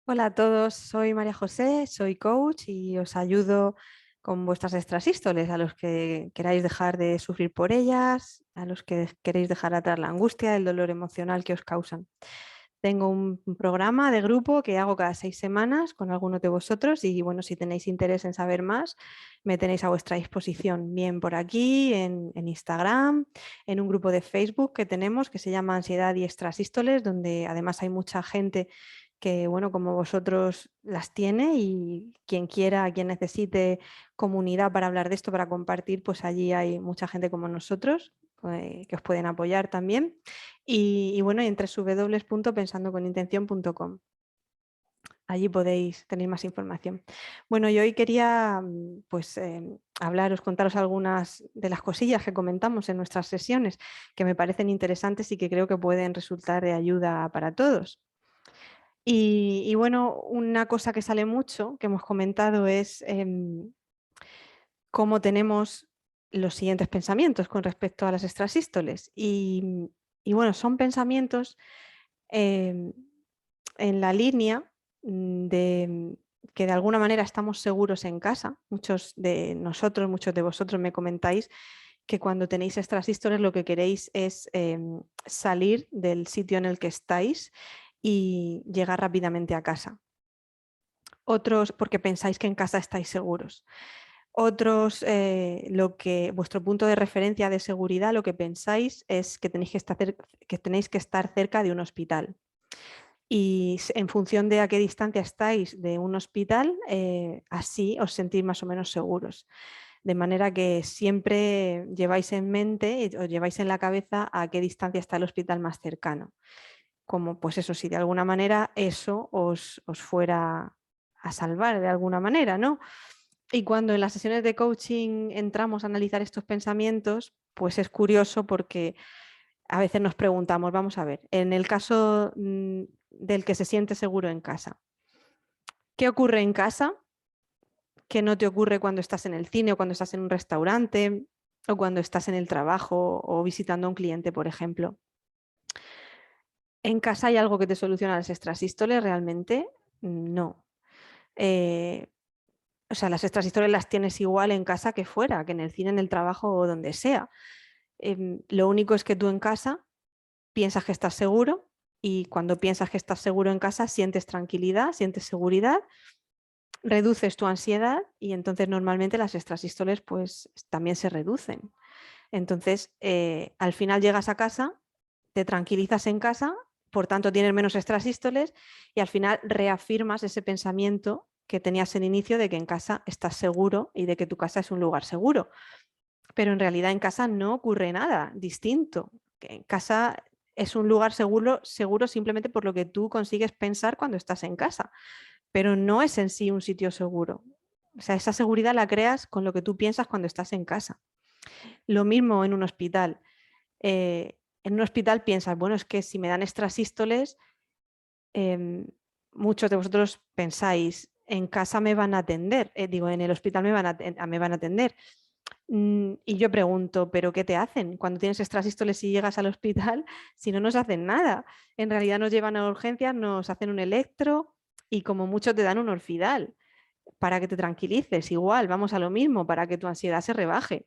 Hola a todos, soy María José, soy coach y os ayudo con vuestras extrasístoles, a los que queráis dejar de sufrir por ellas, a los que queréis dejar atrás la angustia, el dolor emocional que os causan. Tengo un programa de grupo que hago cada 6 semanas con algunos de vosotros y bueno, si tenéis interés en saber más, me tenéis a vuestra disposición, bien por aquí, en Instagram, en un grupo de Facebook que tenemos que se llama Ansiedad y Extrasístoles, donde además hay mucha gente que, bueno, como vosotros las tiene y quien quiera, quien necesite comunidad para hablar de esto, para compartir, pues allí hay mucha gente como nosotros que os pueden apoyar también. Y bueno, y en www.pensandoconintención.com. Allí podéis tener más información. Bueno, yo hoy quería pues hablaros, contaros algunas de las cosillas que comentamos en nuestras sesiones que me parecen interesantes y que creo que pueden resultar de ayuda para todos. Y bueno, una cosa que sale mucho, que hemos comentado, es cómo tenemos los siguientes pensamientos con respecto a las extrasístoles. Y bueno, son pensamientos em, en la línea de que de alguna manera estamos seguros en casa. Muchos de nosotros, muchos de vosotros me comentáis que cuando tenéis extrasístoles lo que queréis es salir del sitio en el que estáis y llegar rápidamente a casa. Otros porque pensáis que en casa estáis seguros. Otros, lo que vuestro punto de referencia de seguridad, lo que pensáis es que tenéis que estar cerca de un hospital. Y en función de a qué distancia estáis de un hospital, así os sentís más o menos seguros. De manera que siempre lleváis en mente o lleváis en la cabeza a qué distancia está el hospital más cercano. Como pues eso, si de alguna manera eso os fuera a salvar de alguna manera, ¿no? Y cuando en las sesiones de coaching entramos a analizar estos pensamientos, pues es curioso porque a veces nos preguntamos, vamos a ver, en el caso del que se siente seguro en casa, ¿qué ocurre en casa que no te ocurre cuando estás en el cine o cuando estás en un restaurante o cuando estás en el trabajo o visitando a un cliente, por ejemplo? ¿En casa hay algo que te soluciona las extrasístoles realmente? No. Eh, o sea, las extrasístoles las tienes igual en casa que fuera, que en el cine, en el trabajo o donde sea. Lo único es que tú en casa piensas que estás seguro y cuando piensas que estás seguro en casa sientes tranquilidad, sientes seguridad, reduces tu ansiedad y entonces normalmente las extrasístoles pues también se reducen. Entonces, al final llegas a casa, te tranquilizas en casa, por tanto tienes menos extrasístoles y al final reafirmas ese pensamiento que tenías en inicio de que en casa estás seguro y de que tu casa es un lugar seguro. Pero en realidad en casa no ocurre nada distinto. En casa es un lugar seguro, seguro simplemente por lo que tú consigues pensar cuando estás en casa, pero no es en sí un sitio seguro. O sea, esa seguridad la creas con lo que tú piensas cuando estás en casa. Lo mismo en un hospital. En un hospital piensas, bueno, es que si me dan extrasístoles, eh, muchos de vosotros pensáis, en casa me van a atender, digo, en el hospital me van a atender. Y yo pregunto, ¿pero qué te hacen? Cuando tienes extrasístoles y llegas al hospital, si no nos hacen nada. En realidad nos llevan a urgencias, nos hacen un electro y como mucho te dan un orfidal para que te tranquilices. Igual, vamos a lo mismo, para que tu ansiedad se rebaje.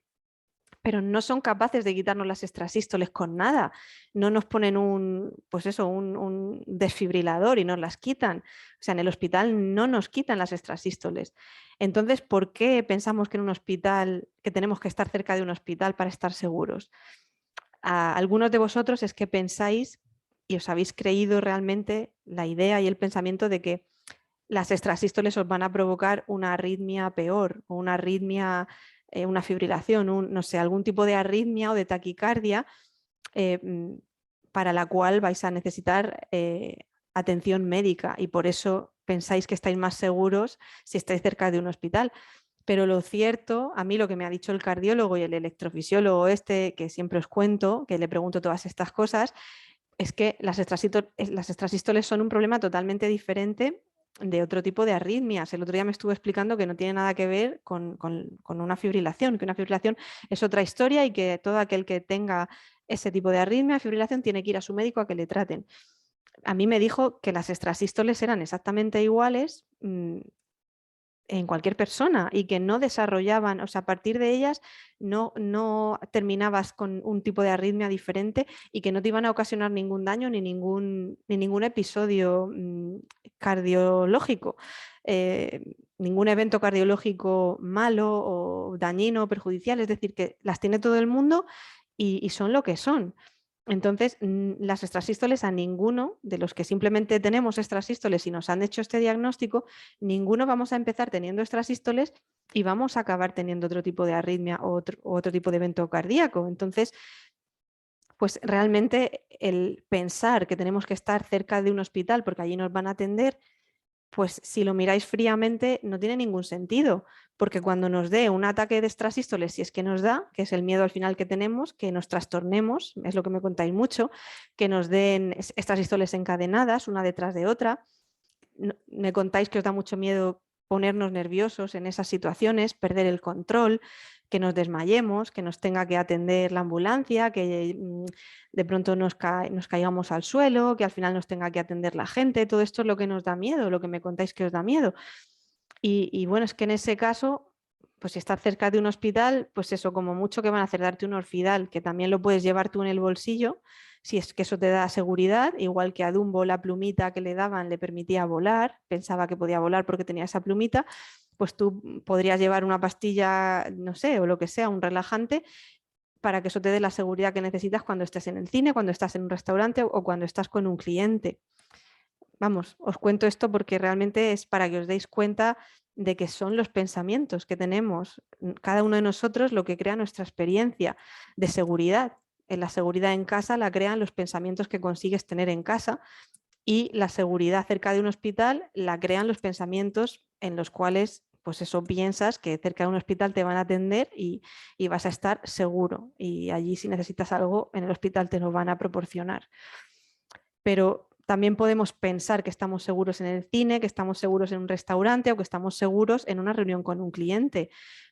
Pero no son capaces de quitarnos las extrasístoles con nada. No nos ponen pues eso, un desfibrilador y nos las quitan. O sea, en el hospital no nos quitan las extrasístoles. Entonces, ¿por qué pensamos que en un hospital, que tenemos que estar cerca de un hospital para estar seguros? A algunos de vosotros es que pensáis y os habéis creído realmente la idea y el pensamiento de que las extrasístoles os van a provocar una arritmia peor o una arritmia, una fibrilación, no sé, algún tipo de arritmia o de taquicardia eh, para la cual vais a necesitar atención médica y por eso pensáis que estáis más seguros si estáis cerca de un hospital. Pero lo cierto, a mí lo que me ha dicho el cardiólogo y el electrofisiólogo este, que siempre os cuento, que le pregunto todas estas cosas, es que las extrasístoles son un problema totalmente diferente de otro tipo de arritmias. El otro día me estuvo explicando que no tiene nada que ver con una fibrilación, que una fibrilación es otra historia y que todo aquel que tenga ese tipo de arritmia, fibrilación, tiene que ir a su médico a que le traten. a mí me dijo que las extrasístoles eran exactamente iguales en cualquier persona y que no desarrollaban, o sea, a partir de ellas no terminabas con un tipo de arritmia diferente y que no te iban a ocasionar ningún daño ni ningún episodio cardiológico, ningún evento cardiológico malo o dañino o perjudicial, es decir, que las tiene todo el mundo y son lo que son. Entonces, las extrasístoles a ninguno de los que simplemente tenemos extrasístoles y nos han hecho este diagnóstico, ninguno vamos a empezar teniendo extrasístoles y vamos a acabar teniendo otro tipo de arritmia o otro tipo de evento cardíaco. Entonces, pues realmente el pensar que tenemos que estar cerca de un hospital porque allí nos van a atender, pues si lo miráis fríamente no tiene ningún sentido, porque cuando nos dé un ataque de extrasístoles, si es que nos da, que es el miedo al final que tenemos, que nos trastornemos, es lo que me contáis mucho, que nos den extrasístoles encadenadas una detrás de otra, me contáis que os da mucho miedo ponernos nerviosos en esas situaciones, perder el control, que nos desmayemos, que nos tenga que atender la ambulancia, que de pronto nos caigamos al suelo, que al final nos tenga que atender la gente. Todo esto es lo que nos da miedo, lo que me contáis que os da miedo. Y bueno, es que en ese caso, pues si estás cerca de un hospital, pues eso, como mucho que van a hacer darte un Orfidal, que también lo puedes llevar tú en el bolsillo, si es que eso te da seguridad, igual que a Dumbo la plumita que le daban le permitía volar, pensaba que podía volar porque tenía esa plumita, pues tú podrías llevar una pastilla, no sé, o lo que sea, un relajante, para que eso te dé la seguridad que necesitas cuando estés en el cine, cuando estás en un restaurante o cuando estás con un cliente. Vamos, os cuento esto porque realmente es para que os deis cuenta de que son los pensamientos que tenemos cada uno de nosotros lo que crea nuestra experiencia de seguridad. La seguridad en casa la crean los pensamientos que consigues tener en casa y la seguridad cerca de un hospital la crean los pensamientos en los cuales, pues eso, piensas que cerca de un hospital te van a atender y vas a estar seguro y allí si necesitas algo en el hospital te lo van a proporcionar. Pero también podemos pensar que estamos seguros en el cine, que estamos seguros en un restaurante o que estamos seguros en una reunión con un cliente.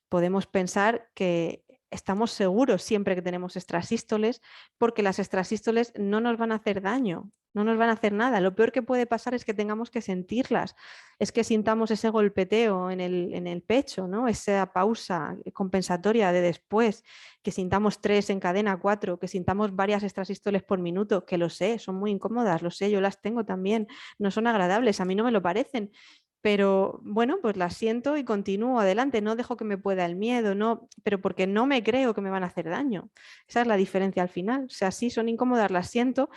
Podemos pensar que estamos seguros siempre que tenemos extrasístoles porque las extrasístoles no nos van a hacer daño, no nos van a hacer nada. Lo peor que puede pasar es que tengamos que sentirlas, es que sintamos ese golpeteo en el pecho, ¿no? Esa pausa compensatoria de después, que sintamos 3 en cadena, 4, que sintamos varias extrasístoles por minuto, que lo sé, son muy incómodas, lo sé, yo las tengo también, no son agradables, a mí no me lo parecen, pero bueno, pues las siento y continúo adelante, no dejo que me pueda el miedo, no, pero porque no me creo que me van a hacer daño. Esa es la diferencia al final. O sea, sí son incómodas, las siento,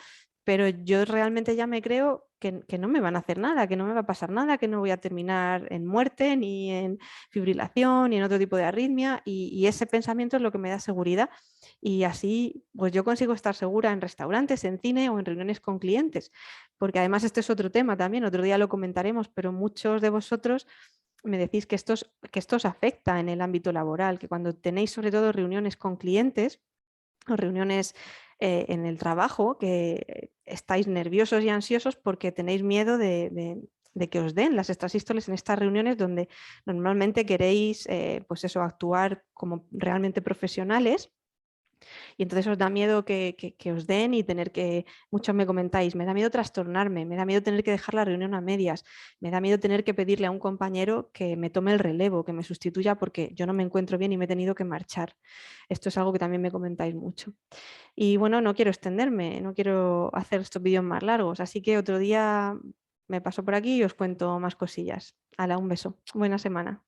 pero yo realmente ya me creo que no me van a hacer nada, que no me va a pasar nada, que no voy a terminar en muerte, ni en fibrilación, ni en otro tipo de arritmia, y ese pensamiento es lo que me da seguridad. Y así, pues yo consigo estar segura en restaurantes, en cine o en reuniones con clientes, porque además este es otro tema también, otro día lo comentaremos, pero muchos de vosotros me decís que esto os afecta en el ámbito laboral, que cuando tenéis sobre todo reuniones con clientes o reuniones en el trabajo, que estáis nerviosos y ansiosos porque tenéis miedo de que os den las extrasístoles en estas reuniones donde normalmente queréis pues eso, actuar como realmente profesionales. Y entonces os da miedo que os den y tener que, muchos me comentáis, me da miedo trastornarme, me da miedo tener que dejar la reunión a medias, me da miedo tener que pedirle a un compañero que me tome el relevo, que me sustituya porque yo no me encuentro bien y me he tenido que marchar. Esto es algo que también me comentáis mucho. Y bueno, no quiero extenderme, no quiero hacer estos vídeos más largos, así que otro día me paso por aquí y os cuento más cosillas. Hala, un beso. Buena semana.